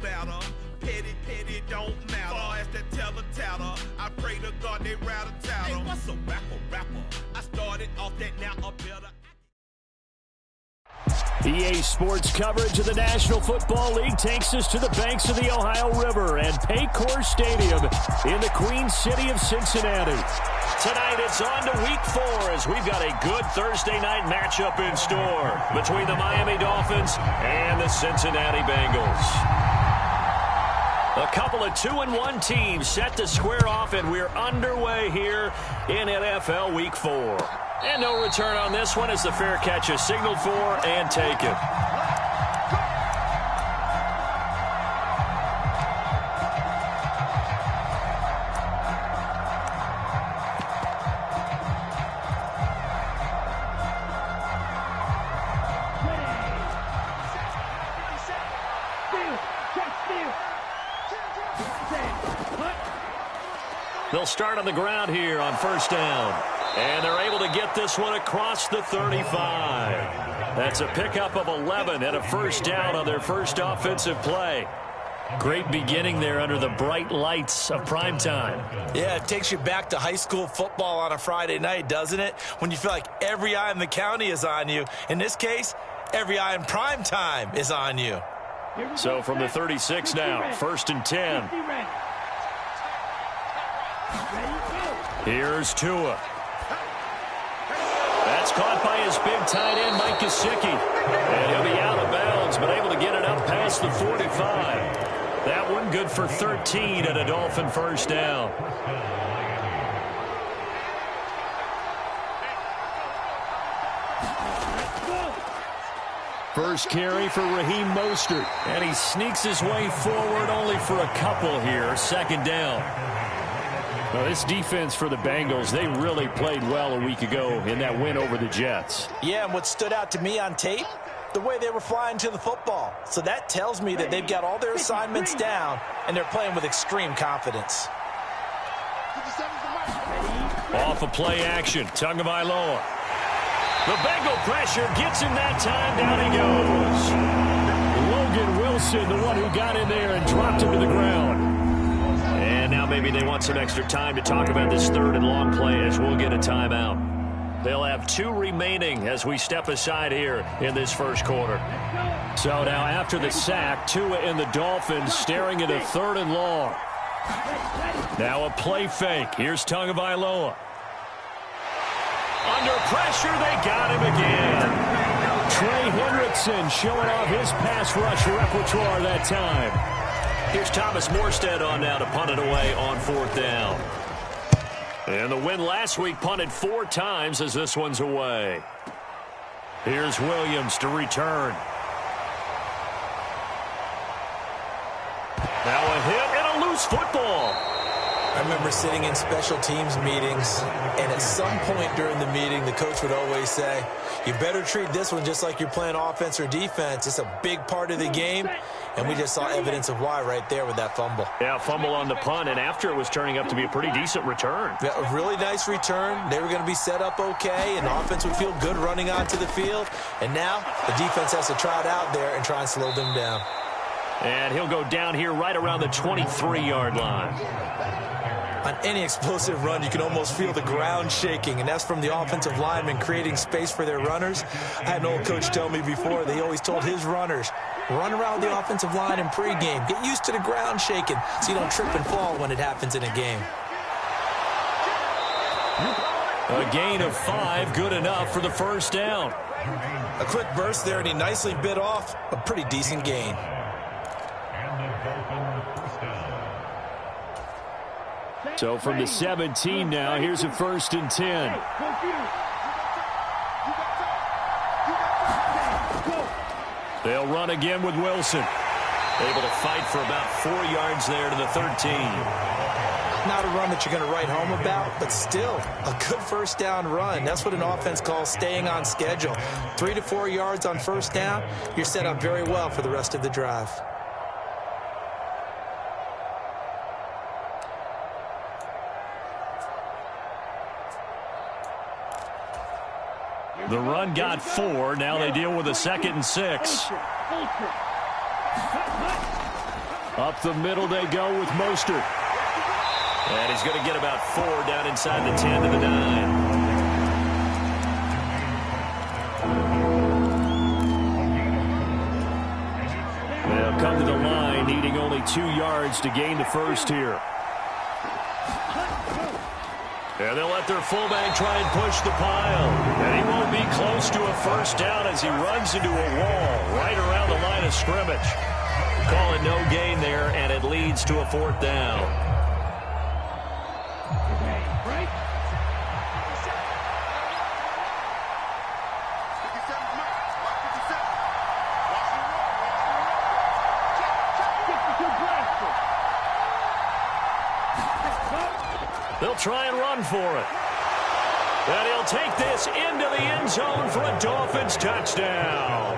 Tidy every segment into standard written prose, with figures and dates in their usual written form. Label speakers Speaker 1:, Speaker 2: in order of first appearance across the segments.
Speaker 1: better. Petty, petty don't matter. Far as that teller, I pray to God they rattle tattle. Hey, what's a rapper? I started off that, now I'm better.
Speaker 2: EA Sports coverage of the National Football League takes us to the banks of the Ohio River and Paycor Stadium in the Queen City of Cincinnati. Tonight it's on to Week 4 as we've got a good Thursday night matchup in store between the Miami Dolphins and the Cincinnati Bengals. A couple of 2-1 teams set to square off, and we're underway here in NFL Week 4. And no return on this one as the fair catch is signaled for and taken. They'll start on the ground here on first down. And they're able to get this one across the 35. That's a pickup of 11 and a first down on their first offensive play. Great beginning there under the bright lights of primetime.
Speaker 3: Yeah, it takes you back to high school football on a Friday night, doesn't it? When you feel like every eye in the county is on you. In this case, every eye in primetime is on you.
Speaker 2: So from the 36 now, first and 10. Here's Tua. That's caught by his big tight end, Mike Gesicki. And he'll be out of bounds, but able to get it up past the 45. That one good for 13 and a Dolphin first down. First carry for Raheem Mostert. And he sneaks his way forward only for a couple here. Second down. Well, this defense for the Bengals, they really played well a week ago in that win over the Jets.
Speaker 3: Yeah, and what stood out to me on tape, the way they were flying to the football. So that tells me that they've got all their assignments down, and they're playing with extreme confidence.
Speaker 2: Off of play action, Tagovailoa. The Bengal pressure gets him that time. Down he goes. Logan Wilson, the one who got in there and dropped him to the ground. And now maybe they want some extra time to talk about this third and long play as we'll get a timeout. They'll have 2 remaining as we step aside here in this first quarter. So now after the sack, Tua and the Dolphins staring at a third and long. Now a play fake. Here's Tagovailoa. Under pressure, they got him again. Trey Hendrickson showing off his pass rush repertoire that time. Here's Thomas Morstead on now to punt it away on fourth down. And the win last week punted 4 times as this one's away. Here's Williams to return. Now a hit and a loose football.
Speaker 3: I remember sitting in special teams meetings, and at some point during the meeting, the coach would always say, you better treat this one just like you're playing offense or defense. It's a big part of the game, and we just saw evidence of why right there with that fumble.
Speaker 2: Yeah, fumble on the punt, and after it was turning up to be a pretty decent return.
Speaker 3: Yeah, a really nice return. They were going to be set up okay, and the offense would feel good running onto the field. And now the defense has to try it out there and try and slow them down.
Speaker 2: And he'll go down here right around the 23-yard line.
Speaker 3: On any explosive run, you can almost feel the ground shaking, and that's from the offensive linemen creating space for their runners. I had an old coach tell me before, they always told his runners, run around the offensive line in pregame. Get used to the ground shaking so you don't trip and fall when it happens in a game.
Speaker 2: A gain of 5, good enough for the first down.
Speaker 3: A quick burst there, and he nicely bit off a pretty decent gain.
Speaker 2: So from the 17 now, here's a first and 10. They'll run again with Wilson. Able to fight for about 4 yards there to the 13.
Speaker 3: Not a run that you're going to write home about, but still a good first down run. That's what an offense calls staying on schedule. 3 to 4 yards on first down, you're set up very well for the rest of the drive.
Speaker 2: The run got 4. Now they deal with a 2nd and 6. Up the middle they go with Mostert.
Speaker 4: And he's going to get about 4 down inside the 10 to the 9.
Speaker 2: They'll come to the line, needing only 2 yards to gain the first here. And they'll let their fullback try and push the pile. And he won't be close to a first down as he runs into a wall right around the line of scrimmage.
Speaker 4: Calling no gain there, and it leads to a 4th down.
Speaker 2: They'll try and run for it. And he'll take this into the end zone for a Dolphins touchdown.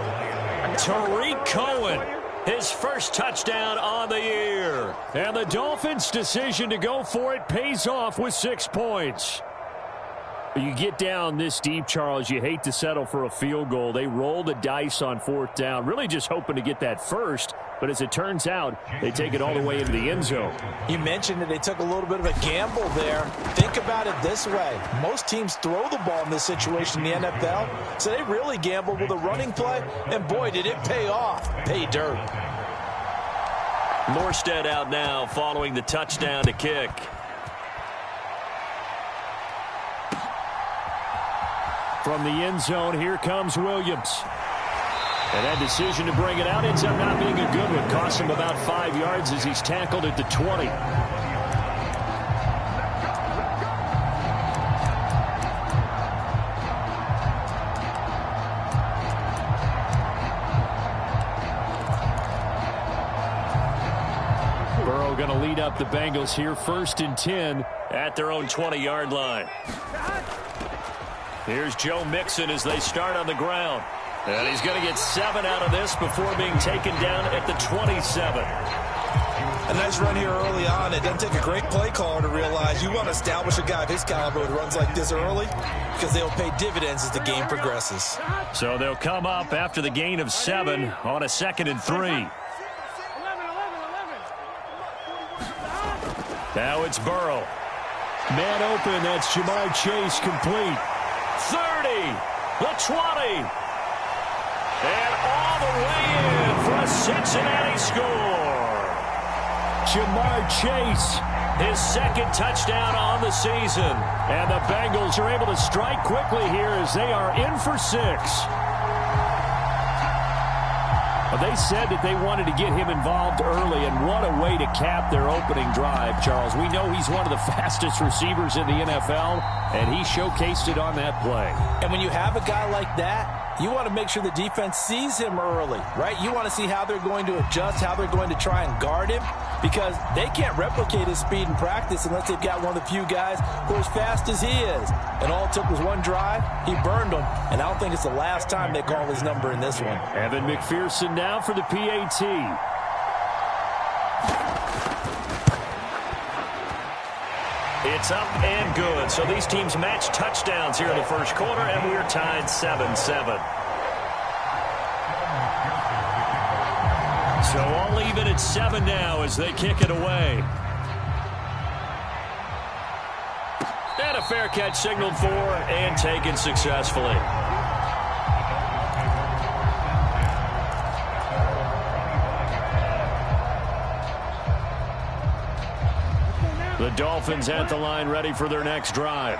Speaker 2: Tariq Cohen, his first touchdown on the year. And the Dolphins' decision to go for it pays off with 6 points. You get down this deep, Charles, you hate to settle for a field goal. They roll the dice on 4th down, really just hoping to get that first. But as it turns out, they take it all the way into the end zone.
Speaker 3: You mentioned that they took a little bit of a gamble there. Think about it this way. Most teams throw the ball in this situation in the NFL, so they really gambled with a running play, and boy, did it pay off. Pay dirt.
Speaker 4: Morstead out now following the touchdown to kick.
Speaker 2: From the end zone, here comes Williams. And that decision to bring it out ends up not being a good one. Cost him about 5 yards as he's tackled at the 20. Burrow going to lead up the Bengals here, 1st and 10
Speaker 4: at their own 20-yard line.
Speaker 2: Here's Joe Mixon as they start on the ground. And he's going to get 7 out of this before being taken down at the 27.
Speaker 3: A nice run here early on. It doesn't take a great play caller to realize you want to establish a guy of his caliber who runs like this early because they'll pay dividends as the game progresses.
Speaker 2: So they'll come up after the gain of 7 on a 2nd and 3. Now it's Burrow. Man open, that's Jamar Chase complete. 30, the 20. And all the way in for a Cincinnati score. Jamar Chase, his 2nd touchdown on the season. And the Bengals are able to strike quickly here as they are in for 6. They said that they wanted to get him involved early, and what a way to cap their opening drive, Charles. We know he's one of the fastest receivers in the NFL, and he showcased it on that play.
Speaker 3: And when you have a guy like that, you want to make sure the defense sees him early, right? You want to see how they're going to adjust, how they're going to try and guard him, because they can't replicate his speed in practice unless they've got one of the few guys who are as fast as he is. And all it took was one drive. He burned them, and I don't think it's the last time they call his number in this one.
Speaker 2: Evan McPherson now for the PAT. It's up and good. So these teams match touchdowns here in the first quarter, and we're tied 7-7. So all even at 7 now as they kick it away. And a fair catch signaled for and taken successfully. The Dolphins at the line ready for their next drive.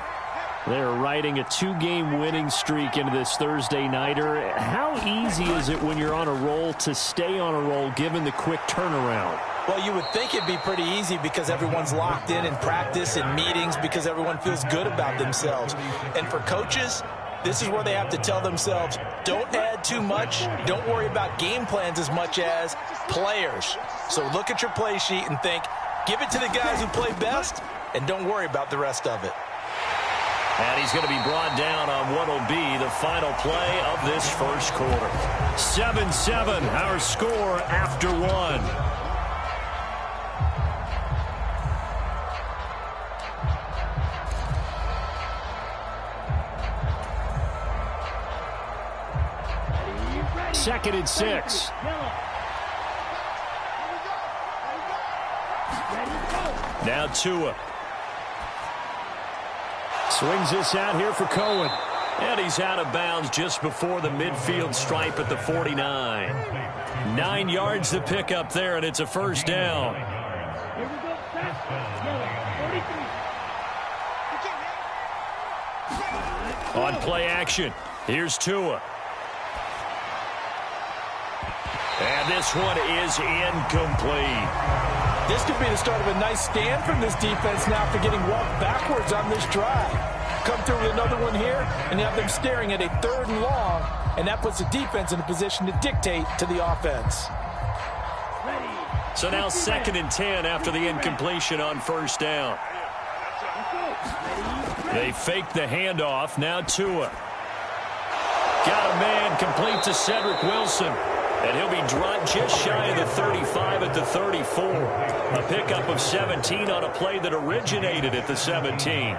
Speaker 2: They're riding a 2-game winning streak into this Thursday nighter. How easy is it when you're on a roll to stay on a roll given the quick turnaround?
Speaker 3: Well, you would think it'd be pretty easy because everyone's locked in practice and meetings because everyone feels good about themselves. And for coaches, this is where they have to tell themselves, don't add too much. Don't worry about game plans as much as players. So look at your play sheet and think, give it to the guys who play best, and don't worry about the rest of it.
Speaker 2: And he's going to be brought down on what will be the final play of this first quarter. 7-7, our score after 1. Second and 6. Now Tua. Swings this out here for Cohen. And he's out of bounds just before the midfield stripe at the 49. 9 yards to pick up there, and it's a first down. On play action, here's Tua. And this one is incomplete.
Speaker 3: This could be the start of a nice stand from this defense now for getting walked backwards on this drive. Come through with another one here, and you have them staring at a 3rd and long, and that puts the defense in a position to dictate to the offense.
Speaker 2: So now 2nd and 10 after the incompletion on first down. They fake the handoff. Now Tua. Got a man complete to Cedric Wilson. And he'll be dropped just shy of the 35 at the 34. A pickup of 17 on a play that originated at the 17.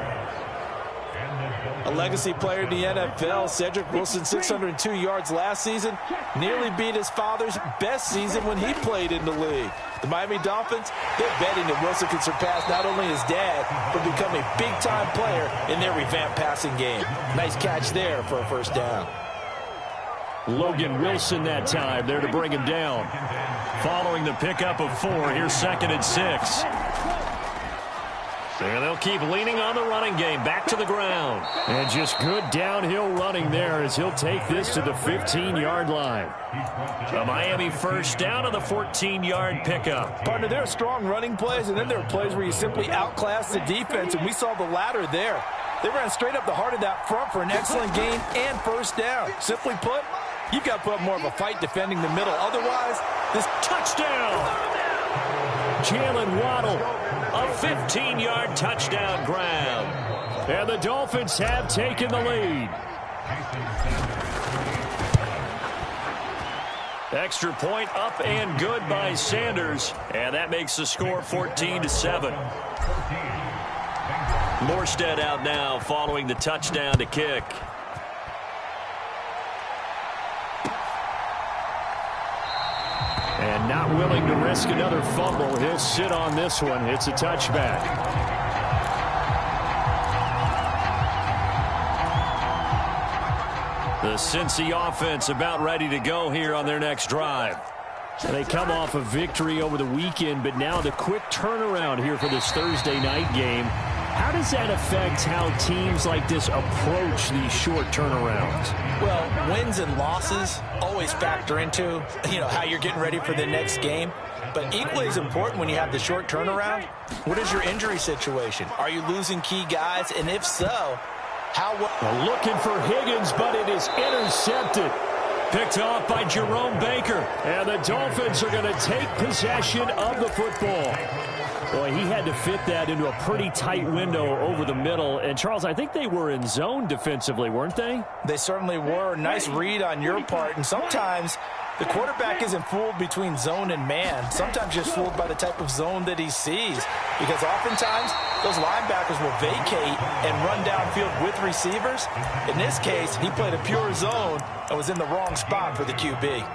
Speaker 3: A legacy player in the NFL, Cedric Wilson, 602 yards last season, nearly beat his father's best season when he played in the league. The Miami Dolphins, they're betting that Wilson can surpass not only his dad, but become a big-time player in their revamped passing game. Nice catch there for a first down.
Speaker 2: Logan Wilson that time there to bring him down. Following the pickup of 4, here's 2nd and 6. And they'll keep leaning on the running game. Back to the ground. And just good downhill running there as he'll take this to the 15-yard line. A Miami first down on the 14-yard pickup.
Speaker 3: Partner, there are strong running plays, and then there are plays where you simply outclass the defense, and we saw the latter there. They ran straight up the heart of that front for an excellent gain and first down. Simply put, you've got to put up more of a fight defending the middle. Otherwise, this
Speaker 2: touchdown. Jalen Waddle, a 15-yard touchdown grab. And the Dolphins have taken the lead. Extra point up and good by Sanders. And that makes the score 14-7. Morstead out now following the touchdown to kick. And not willing to risk another fumble. He'll sit on this one. It's a touchback. The Cincy offense about ready to go here on their next drive. They come off a victory over the weekend, but now the quick turnaround here for this Thursday night game. How does that affect how teams like this approach these short turnarounds?
Speaker 3: Well, wins and losses always factor into, how you're getting ready for the next game. But equally as important when you have the short turnaround, what is your injury situation? Are you losing key guys? And if so, how well?
Speaker 2: Looking for Higgins, but it is intercepted. Picked off by Jerome Baker. And the Dolphins are going to take possession of the football. Boy, he had to fit that into a pretty tight window over the middle. And, Charles, I think they were in zone defensively, weren't they?
Speaker 3: They certainly were. Nice read on your part. And sometimes the quarterback isn't fooled between zone and man. Sometimes just fooled by the type of zone that he sees. Because oftentimes those linebackers will vacate and run downfield with receivers. In this case, he played a pure zone and was in the wrong spot for the QB.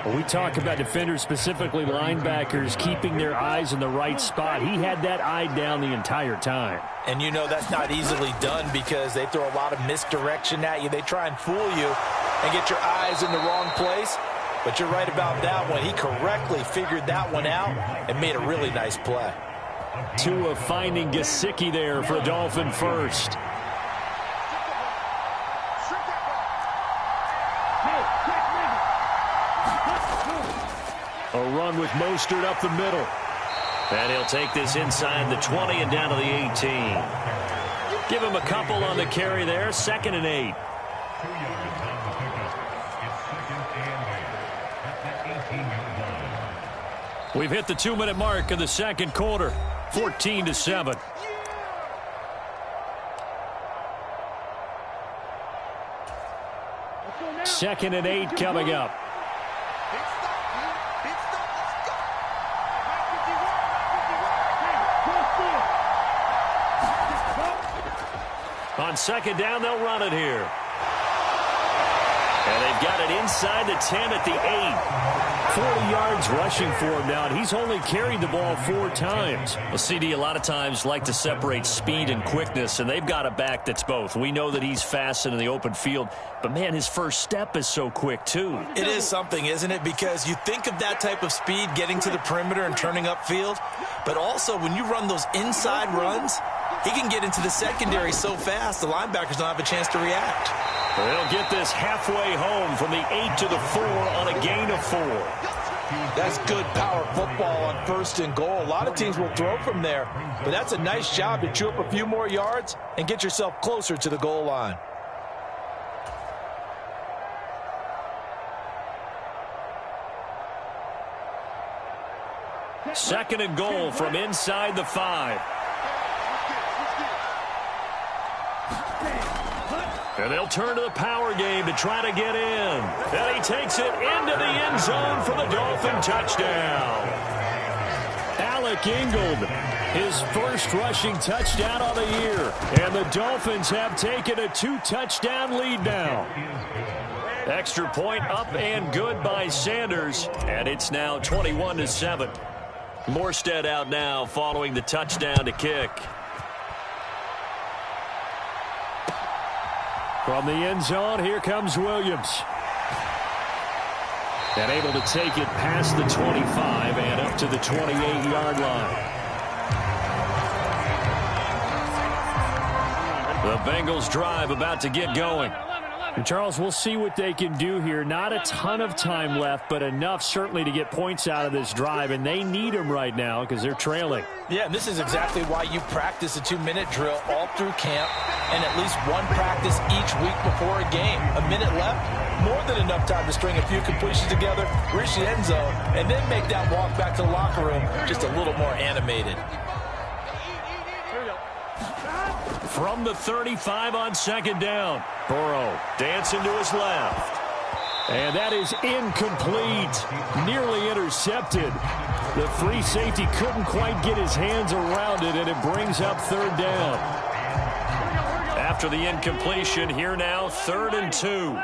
Speaker 2: Well, we talk about defenders, specifically linebackers, keeping their eyes in the right spot. He had that eye down the entire time.
Speaker 3: And that's not easily done because they throw a lot of misdirection at you. They try and fool you and get your eyes in the wrong place. But you're right about that one. He correctly figured that one out and made a really nice play.
Speaker 2: Tua finding Gesicki there for a Dolphin first. A run with Mostert up the middle.
Speaker 4: And he'll take this inside the 20 and down to the 18.
Speaker 2: Give him a couple on the carry there. 2nd and 8. We've hit the 2-minute mark of the second quarter. 14-7. Second and 8 coming up. On second down, they'll run it here. And they've got it inside the 10 at the 8. 40 yards rushing for him now, and he's only carried the ball 4 times.
Speaker 4: Well, CD, a lot of times like to separate speed and quickness, and they've got a back that's both. We know that he's fast in the open field, but, man, his first step is so quick, too.
Speaker 3: It is something, isn't it? Because you think of that type of speed getting to the perimeter and turning upfield, but also when you run those inside runs, he can get into the secondary so fast the linebackers don't have a chance to react.
Speaker 2: They'll get this halfway home from the 8 to the 4 on a gain of 4.
Speaker 3: That's good power football on 1st and goal. A lot of teams will throw from there, but that's a nice job to chew up a few more yards and get yourself closer to the goal line.
Speaker 2: Second and goal from inside the 5. And they'll turn to the power game to try to get in. And he takes it into the end zone for the Dolphin touchdown. Alec Ingold, his first rushing touchdown of the year. And the Dolphins have taken a 2-touchdown lead now. Extra point up and good by Sanders. And it's now 21-7. Morstead out now following the touchdown to kick. From the end zone, here comes Williams. And able to take it past the 25 and up to the 28-yard line. The Bengals drive about to get going. And Charles, we'll see what they can do here. Not a ton of time left, but enough certainly to get points out of this drive, and they need them right now because they're trailing.
Speaker 3: Yeah, and this is exactly why you practice a 2-minute drill all through camp and at least one practice each week before a game. A minute left, more than enough time to string a few completions together, reach the end zone, and then make that walk back to the locker room just a little more animated.
Speaker 2: From the 35 on second down, Burrow dancing to his left. And that is incomplete, nearly intercepted. The free safety couldn't quite get his hands around it, and it brings up third down. After the incompletion, here now, 3rd and 2.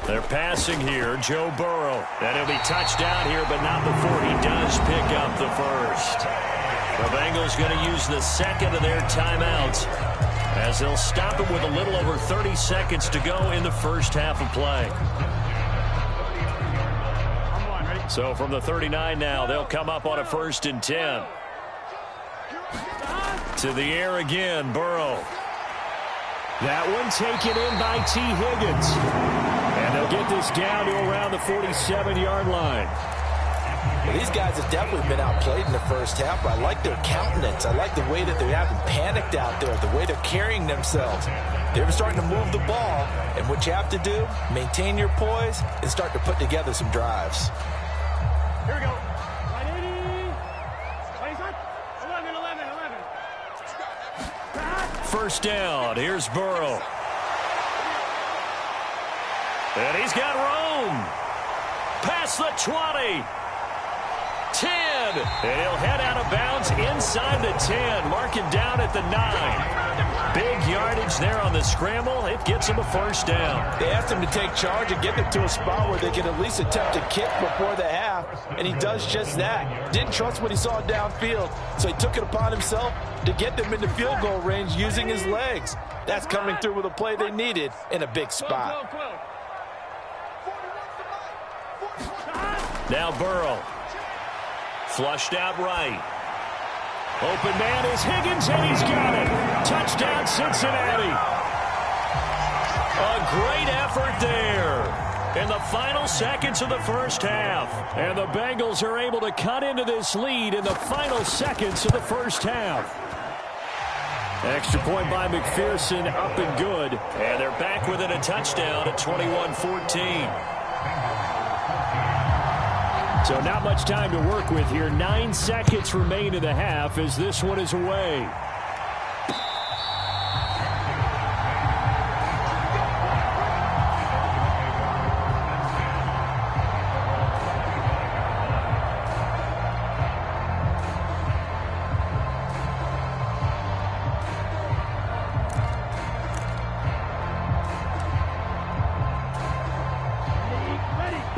Speaker 2: They're passing here, Joe Burrow. And he'll be touched down here, but not before he does pick up the first. The Bengals going to use the second of their timeouts as they'll stop it with a little over 30 seconds to go in the first half of play. So from the 39 now, they'll come up on a 1st and 10. To the air again, Burrow. That one taken in by T. Higgins. And they'll get this down to around the 47-yard line.
Speaker 3: Well, these guys have definitely been outplayed in the first half, but I like their countenance. I like the way that they haven't panicked out there, the way they're carrying themselves. They're starting to move the ball, and what you have to do, maintain your poise and start to put together some drives.
Speaker 5: Here we go. 11.
Speaker 2: First down. Here's Burrow. And he's got room. Past the 20. 10. And he'll head out of bounds inside the 10. Mark him down at the 9. Big yardage there on the scramble. It gets him a first down.
Speaker 3: They asked him to take charge and get them to a spot where they can at least attempt to kick before the half, and he does just that. Didn't trust what he saw downfield, so he took it upon himself to get them into field goal range using his legs. That's coming through with a play they needed in a big spot.
Speaker 2: Now Burrow. Flushed out right. Open man is Higgins, and he's got it. Touchdown, Cincinnati. A great effort there in the final seconds of the first half. And the Bengals are able to cut into this lead in the final seconds of the first half. Extra point by McPherson, up and good. And they're back within a touchdown at 21-14. So not much time to work with here. 9 seconds remain in the half as this one is away.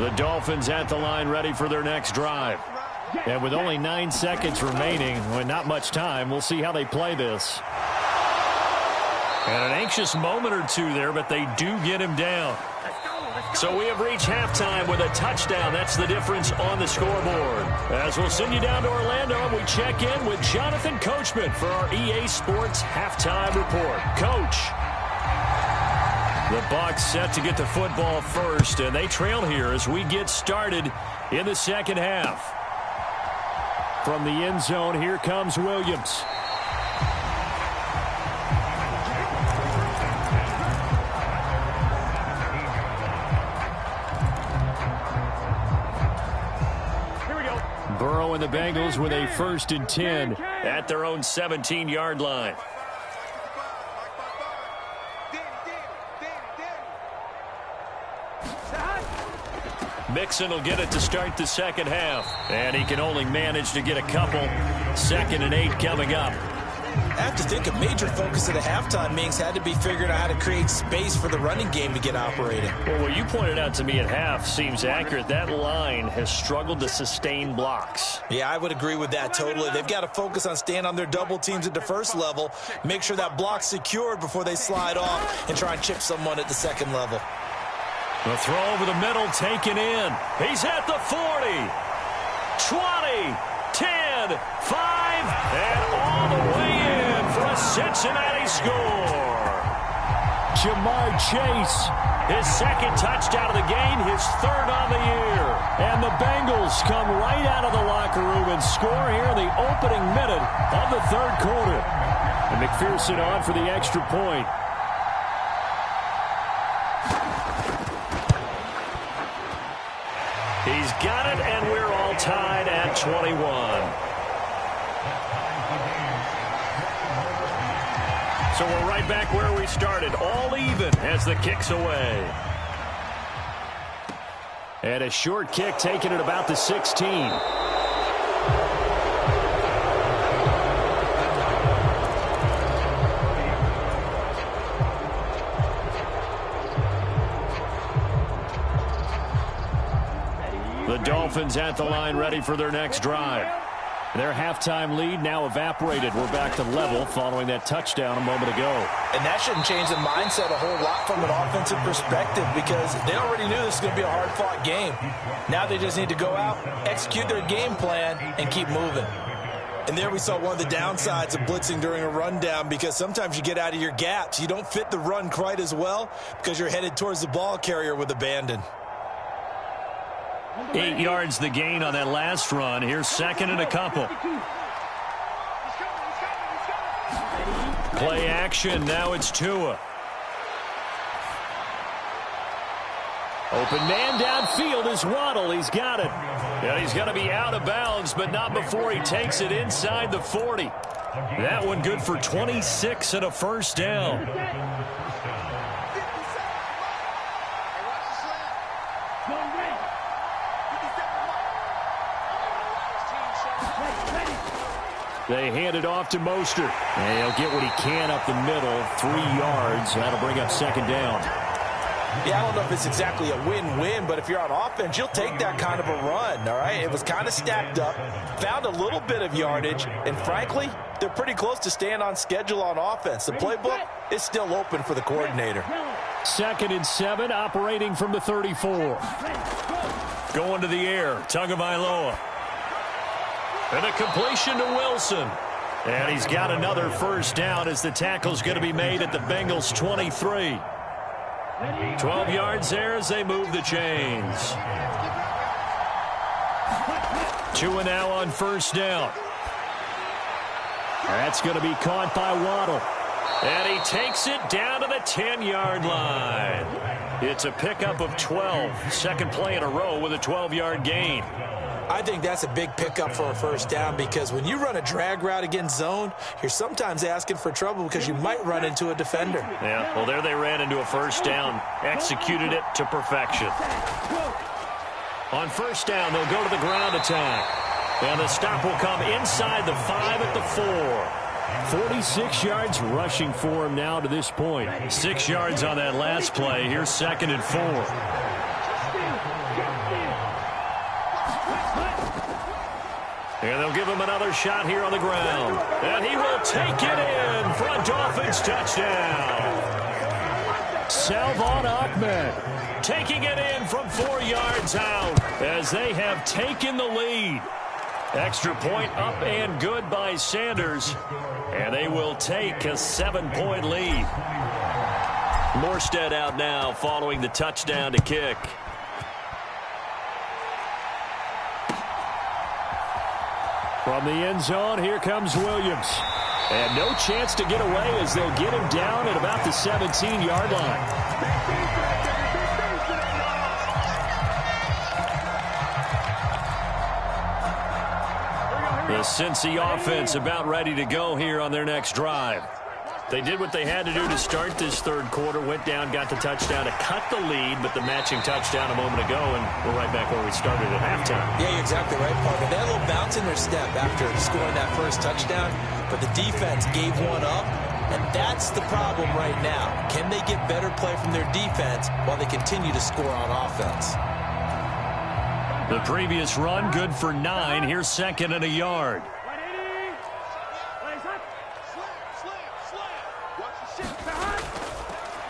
Speaker 2: The Dolphins at the line ready for their next drive. And with only 9 seconds remaining, with not much time, we'll see how they play this. And an anxious moment or two there, but they do get him down. So we have reached halftime with a touchdown. That's the difference on the scoreboard. As we'll send you down to Orlando, and we check in with Jonathan Coachman for our EA Sports Halftime Report. Coach. The Bucs set to get the football first, and they trail here as we get started in the second half. From the end zone, here comes Williams. Burrow and the Bengals with a 1st and 10 at their own 17-yard line. Mixon will get it to start the second half. And he can only manage to get a couple. 2nd and 8 coming up.
Speaker 3: I have to think a major focus of the halftime meetings had to be figuring out how to create space for the running game to get operating.
Speaker 2: Well, what you pointed out to me at half seems accurate. That line has struggled to sustain blocks.
Speaker 3: Yeah, I would agree with that totally. They've got to focus on staying on their double teams at the first level, make sure that block's secured before they slide off and try and chip someone at the second level.
Speaker 2: The throw over the middle taken in. He's at the 40, 20, 10, 5, and all the way in for a Cincinnati score. Jamar Chase, his 2nd touchdown of the game, his 3rd on the year. And the Bengals come right out of the locker room and score here in the opening minute of the 3rd quarter. And McPherson on for the extra point. He's got it, and we're all tied at 21. So we're right back where we started, all even as the kick's away. And a short kick taken at about the 16. The Dolphins at the line ready for their next drive. Their halftime lead now evaporated. We're back to level following that touchdown a moment ago.
Speaker 3: And that shouldn't change the mindset a whole lot from an offensive perspective because they already knew this was going to be a hard-fought game. Now they just need to go out, execute their game plan, and keep moving. And there we saw one of the downsides of blitzing during a rundown because sometimes you get out of your gaps. You don't fit the run quite as well because you're headed towards the ball carrier with abandon.
Speaker 2: 8 yards the gain on that last run. Here's 2nd and a couple. Play action. Now it's Tua. Open man downfield is Waddle. He's got it. And he's going to be out of bounds, but not before he takes it inside the 40. That one good for 26 and a 1st down. They hand it off to Mostert. And he'll get what he can up the middle. 3 yards. That'll bring up 2nd down.
Speaker 3: Yeah, I don't know if it's exactly a win-win, but if you're on offense, you'll take that kind of a run, all right? It was kind of stacked up, found a little bit of yardage, and frankly, they're pretty close to staying on schedule on offense. The playbook is still open for the coordinator.
Speaker 2: 2nd and 7, operating from the 34. Going to the air, Tagovailoa. And a completion to Wilson. And he's got another 1st down as the tackle's going to be made at the Bengals' 23. 12 yards there as they move the chains. Tua now on 1st down. That's going to be caught by Waddle. And he takes it down to the 10-yard line. It's a pickup of 12. 2nd play in a row with a 12-yard gain.
Speaker 3: I think that's a big pickup for a 1st down because when you run a drag route against zone, you're sometimes asking for trouble because you might run into a defender.
Speaker 2: Yeah, well, there they ran into a 1st down, executed it to perfection. On 1st down, they'll go to the ground attack. And the stop will come inside the 5 at the 4. 46 yards rushing for him now to this point. 6 yards on that last play. Here's 2nd and 4. And they'll give him another shot here on the ground. And he will take it in for a Dolphins touchdown. Salvon Ahmed taking it in from 4 yards out as they have taken the lead. Extra point up and good by Sanders. And they will take a 7-point lead. Morstead out now following the touchdown to kick. From the end zone, here comes Williams. And no chance to get away as they'll get him down at about the 17-yard line. The Cincy offense about ready to go here on their next drive. They did what they had to do to start this third quarter, went down, got the touchdown to cut the lead, but the matching touchdown a moment ago, and we're right back where we started at halftime.
Speaker 3: Yeah, you're exactly right, Parker. They had a little bounce in their step after scoring that first touchdown, but the defense gave one up, and that's the problem right now. Can they get better play from their defense while they continue to score on offense?
Speaker 2: The previous run, good for 9. Here's second and a yard.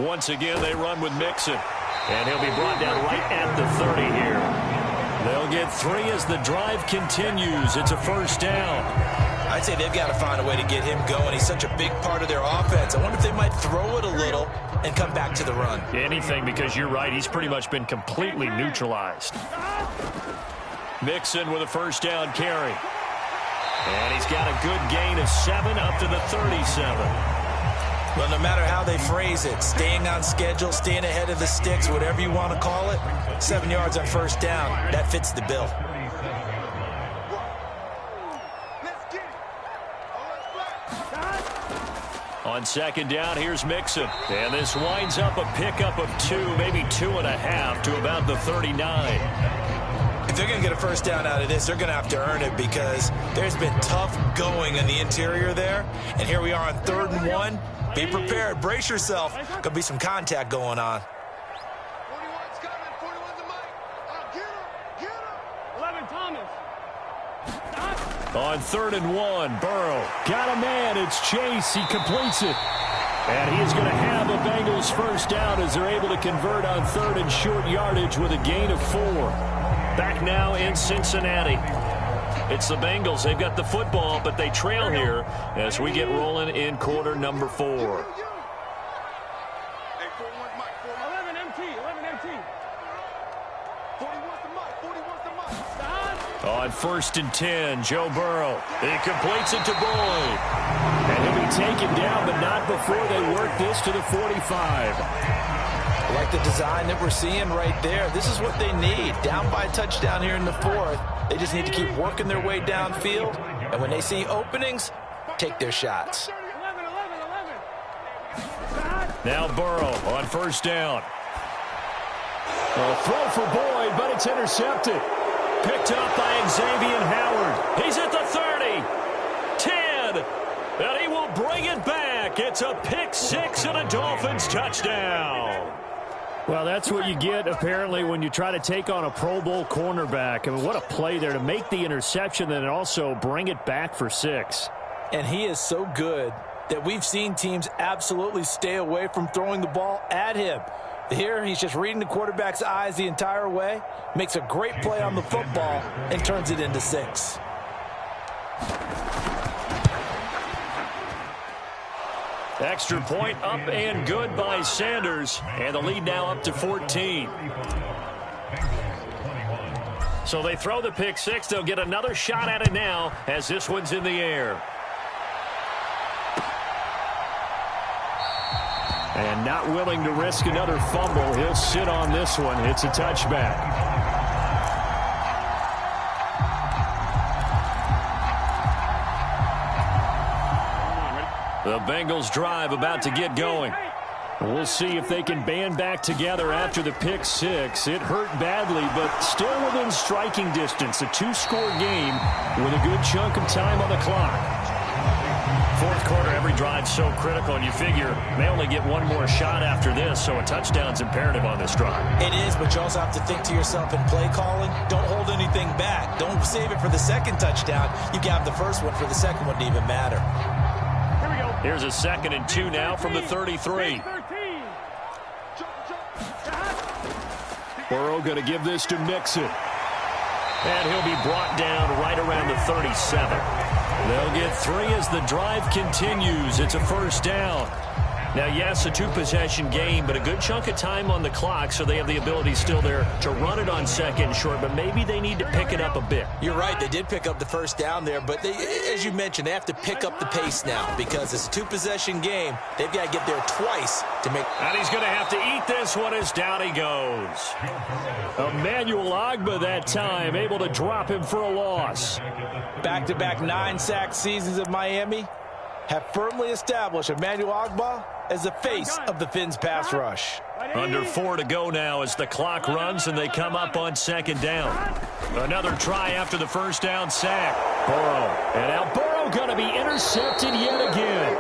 Speaker 2: Once again, they run with Mixon. And he'll be brought down right at the 30 here. They'll get 3 as the drive continues. It's a first down.
Speaker 3: I'd say they've got to find a way to get him going. He's such a big part of their offense. I wonder if they might throw it a little and come back to the run.
Speaker 2: Anything, because you're right. He's pretty much been completely neutralized. Mixon with a first down carry. And he's got a good gain of 7 up to the 37.
Speaker 3: Well, no matter how they phrase it, staying on schedule, staying ahead of the sticks, whatever you want to call it, 7 yards on first down, that fits the bill.
Speaker 2: On second down, here's Mixon. And this winds up a pickup of 2, maybe 2.5 to about the 39.
Speaker 3: If they're going to get a first down out of this, they're going to have to earn it because there's been tough going in the interior there. And here we are on 3rd and 1. Be prepared. Brace yourself. Going to be some contact going on.
Speaker 5: 41's coming. 41's the mic. Get him. 11 Thomas.
Speaker 2: On 3rd and 1, Burrow got a man. It's Chase. He completes it. And he is going to have the Bengals first down as they're able to convert on 3rd and short yardage with a gain of 4. Back now in Cincinnati. It's the Bengals. They've got the football, but they trail here as we get rolling in quarter number 4.
Speaker 5: 11 MT. 41's the mic.
Speaker 2: On 1st and 10, Joe Burrow. He completes it to Boyd. And he'll be taken down, but not before they work this to the 45.
Speaker 3: I like the design that we're seeing right there. This is what they need. Down by a touchdown here in the 4th. They just need to keep working their way downfield. And when they see openings, take their shots.
Speaker 5: 11.
Speaker 2: Now Burrow on 1st down. A throw for Boyd, but it's intercepted. Picked up by Xavier Howard. He's at the 30. 10. And he will bring it back. It's a pick 6 and a Dolphins touchdown.
Speaker 6: Well, that's what you get, apparently, when you try to take on a Pro Bowl cornerback. I mean, what a play there to make the interception and also bring it back for 6.
Speaker 3: And he is so good that we've seen teams absolutely stay away from throwing the ball at him. Here, he's just reading the quarterback's eyes the entire way, makes a great play on the football, and turns it into 6.
Speaker 2: Extra point up and good by Sanders. And the lead now up to 14. So they throw the pick 6. They'll get another shot at it now as this one's in the air. And not willing to risk another fumble. He'll sit on this one. It's a touchback. The Bengals drive about to get going. We'll see if they can band back together after the pick 6. It hurt badly, but still within striking distance. A 2-score game with a good chunk of time on the clock.
Speaker 4: fourth quarter, every drive's so critical, and you figure they only get one more shot after this, so a touchdown's imperative on this drive.
Speaker 3: It is, but you also have to think to yourself in play calling, don't hold anything back. Don't save it for the second touchdown. You can have the first one for the second one to even matter.
Speaker 2: Here we go.
Speaker 4: Here's a 2nd and 2 now from the 33.
Speaker 2: Burrow going to give this to Mixon.
Speaker 4: And he'll be brought down right around the 37. They'll get 3 as the drive continues. It's a first down. Now, yes, a 2-possession game, but a good chunk of time on the clock, so they have the ability still there to run it on 2nd and short, but maybe they need to pick it up a bit.
Speaker 3: You're right. They did pick up the first down there, but they, as you mentioned, they have to pick up the pace now because it's a 2-possession game. They've got to get there twice to make.
Speaker 4: And he's going to have to eat this one as down he goes.
Speaker 2: Emmanuel Ogbah that time, able to drop him for a loss.
Speaker 3: Back-to-back 9-sack seasons at Miami have firmly established Emmanuel Ogbah as the face of the Fins pass rush.
Speaker 4: Under 4 to go now as the clock runs and they come up on 2nd down. Another try after the first down sack.
Speaker 2: Burrow. And now Burrow going to be intercepted yet again.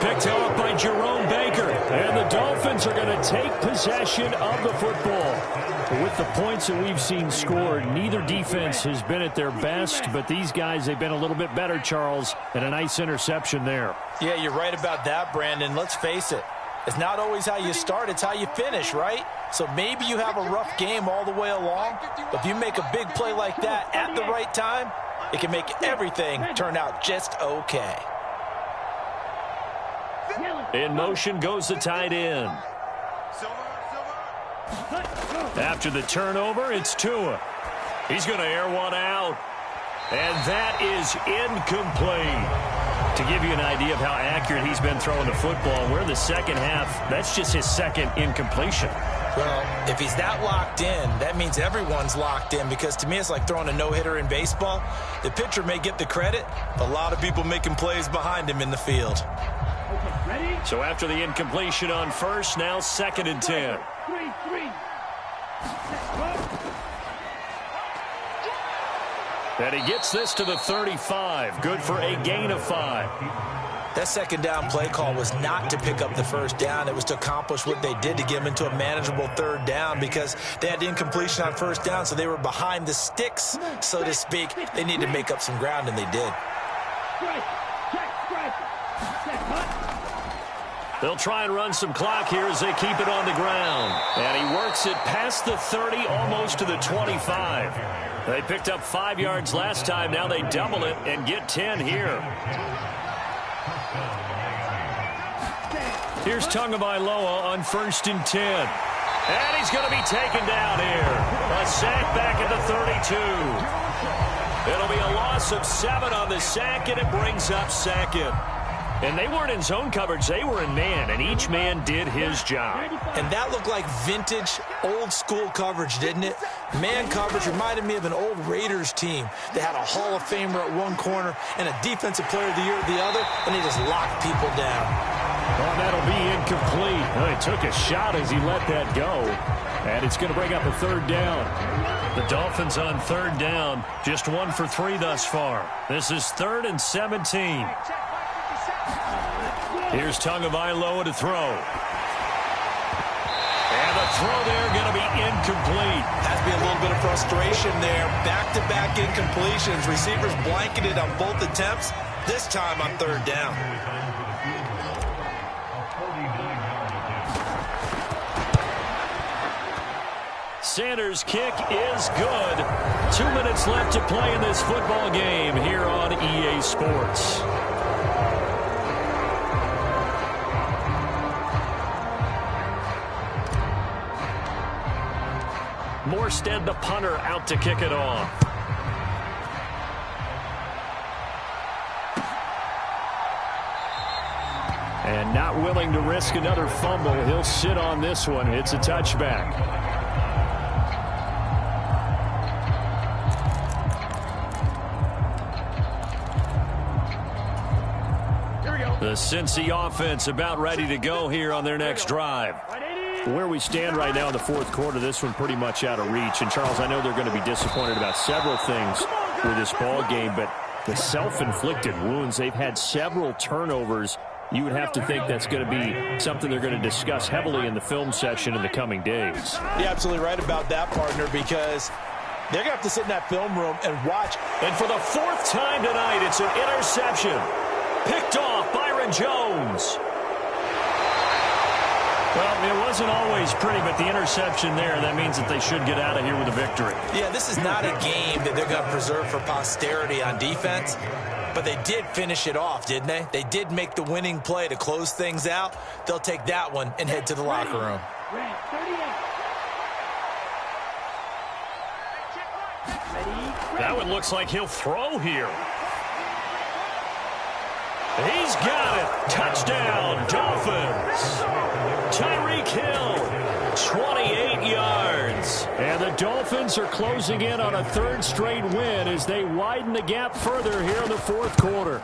Speaker 4: Picked off by Jerome Baker.
Speaker 2: And the Dolphins are going to take possession of the football. With the points that we've seen scored, neither defense has been at their best, but these guys, they've been a little bit better, Charles, and a nice interception there.
Speaker 3: Yeah, you're right about that, Brandon. Let's face it. It's not always how you start, it's how you finish, right? So maybe you have a rough game all the way along, but if you make a big play like that at the right time, it can make everything turn out just okay.
Speaker 4: In motion goes the tight end. After the turnover, it's Tua. He's going to air one out. And that is incomplete. To give you an idea of how accurate he's been throwing the football, we're in the second half. That's just his 2nd incompletion.
Speaker 3: Well, if he's that locked in, that means everyone's locked in, because to me it's like throwing a no-hitter in baseball. The pitcher may get the credit, but a lot of people making plays behind him in the field.
Speaker 4: So after the incompletion on first, now 2nd and 10. And he gets this to the 35. Good for a gain of 5.
Speaker 3: That 2nd down play call was not to pick up the first down. It was to accomplish what they did, to get them into a manageable 3rd down, because they had incompletion on first down, so they were behind the sticks, so to speak. They needed to make up some ground, and they did.
Speaker 4: They'll try and run some clock here as they keep it on the ground. And he works it past the 30, almost to the 25. They picked up 5 yards last time. Now they double it and get 10 here. Here's Tagovailoa on 1st and 10. And he's going to be taken down here. A sack back at the 32. It'll be a loss of 7 on the sack, and it brings up 2nd. And they weren't in zone coverage. They were in man, and each man did his job.
Speaker 3: And that looked like vintage, old-school coverage, didn't it? Man coverage reminded me of an old Raiders team. They had a Hall of Famer at one corner and a Defensive Player of the Year at the other, and they just locked people down.
Speaker 2: Well, that'll be incomplete. Well, he took a shot as he let that go, and it's going to bring up a 3rd down.
Speaker 4: The Dolphins on 3rd down, just 1 for 3 thus far. This is 3rd and 17. Here's Tagovailoa to throw. And the throw there going to be incomplete.
Speaker 3: Has to be a little bit of frustration there. Back-to-back incompletions. Receivers blanketed on both attempts, this time on 3rd down.
Speaker 4: Sanders' kick is good. 2 minutes left to play in this football game here on EA Sports. Morstead, the punter, out to kick it off.
Speaker 2: And not willing to risk another fumble. He'll sit on this one. It's a touchback.
Speaker 4: The Cincy offense about ready to go here on their next drive.
Speaker 2: Where we stand right now in the 4th quarter, this one pretty much out of reach. And, Charles, I know they're going to be disappointed about several things with this ball game, but
Speaker 6: the self-inflicted wounds. They've had several turnovers. You would have to think that's going to be something they're going to discuss heavily in the film session in the coming days.
Speaker 3: You're absolutely right about that, partner, because they're going to have to sit in that film room and watch.
Speaker 4: And for the fourth time tonight, it's an interception. Picked off Byron Jones. Well, it wasn't always pretty, but the interception there, that means that they should get out of here with a victory.
Speaker 3: Yeah, this is not a game that they're going to preserve for posterity on defense, but they did finish it off, didn't they? They did make the winning play to close things out. They'll take that one and head to the locker room.
Speaker 4: That one looks like he'll throw here. He's got it. Touchdown, Dolphins. Tyreek Hill, 28 yards.
Speaker 6: And the Dolphins are closing in on a third straight win as they widen the gap further here in the fourth quarter.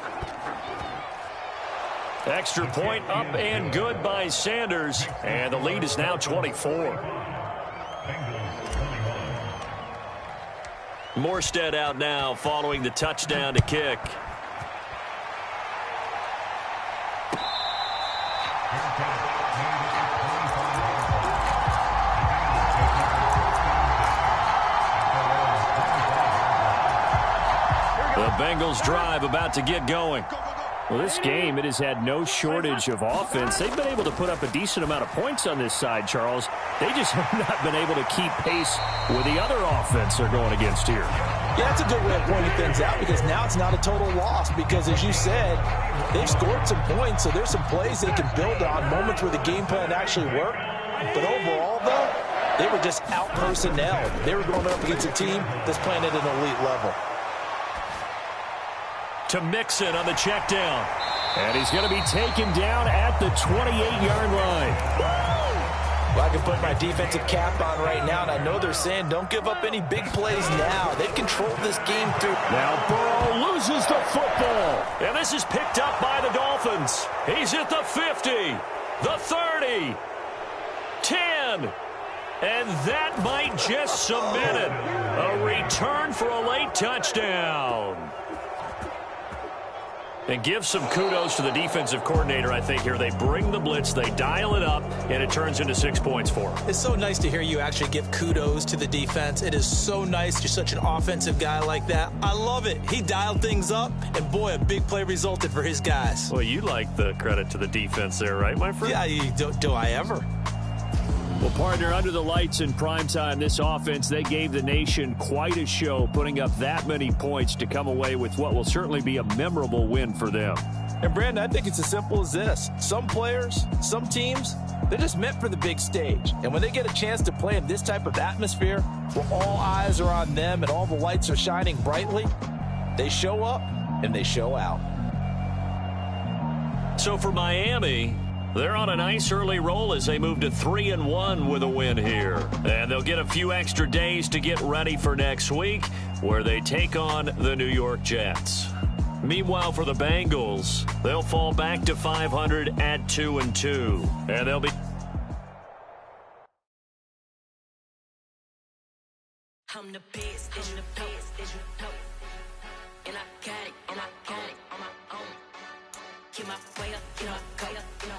Speaker 4: Extra point up and good by Sanders. And the lead is now 24. Morstead out now following the touchdown to kick. The Bengals drive about to get going.
Speaker 6: Well, this game, it has had no shortage of offense. They've been able to put up a decent amount of points on this side, Charles. They just have not been able to keep pace with the other offense they're going against here.
Speaker 3: Yeah, that's a good way of pointing things out, because now it's not a total loss, because as you said, they've scored some points, so there's some plays they can build on, moments where the game plan actually worked. But overall, though, they were just out-personnelled. They were going up against a team that's playing at an elite level.
Speaker 4: To Mixon on the check down.
Speaker 6: And he's going to be taken down at the 28-yard line.
Speaker 3: Well, I can put my defensive cap on right now, and I know they're saying don't give up any big plays now. They control this game through.
Speaker 6: Now Burrow loses the football.
Speaker 4: And this is picked up by the Dolphins. He's at the 50, the 30, 10. And that might just cement it. A return for a late touchdown. And give some kudos to the defensive coordinator, I think, here. They bring the blitz, they dial it up, and it turns into 6 points for them.
Speaker 3: It's so nice to hear you actually give kudos to the defense. It is so nice. You're such an offensive guy like that. I love it. He dialed things up, and boy, a big play resulted for his guys.
Speaker 4: Well, you like the credit to the defense there, right, my friend?
Speaker 3: Yeah, do I ever?
Speaker 6: Well, partner, under the lights in primetime, this offense, they gave the nation quite a show, putting up that many points to come away with what will certainly be a memorable win for them.
Speaker 3: And, Brandon, I think it's as simple as this. Some players, some teams, they're just meant for the big stage. And when they get a chance to play in this type of atmosphere, where all eyes are on them and all the lights are shining brightly, they show up and they show out.
Speaker 4: So for Miami, they're on a nice early roll as they move to 3-1 with a win here. And they'll get a few extra days to get ready for next week, where they take on the New York Jets. Meanwhile, for the Bengals, they'll fall back to 500 at 2-2. And they'll be...
Speaker 7: I'm the best, and the best, as you know. And I got it, on my own. Keep my way up, you know, go up, you know.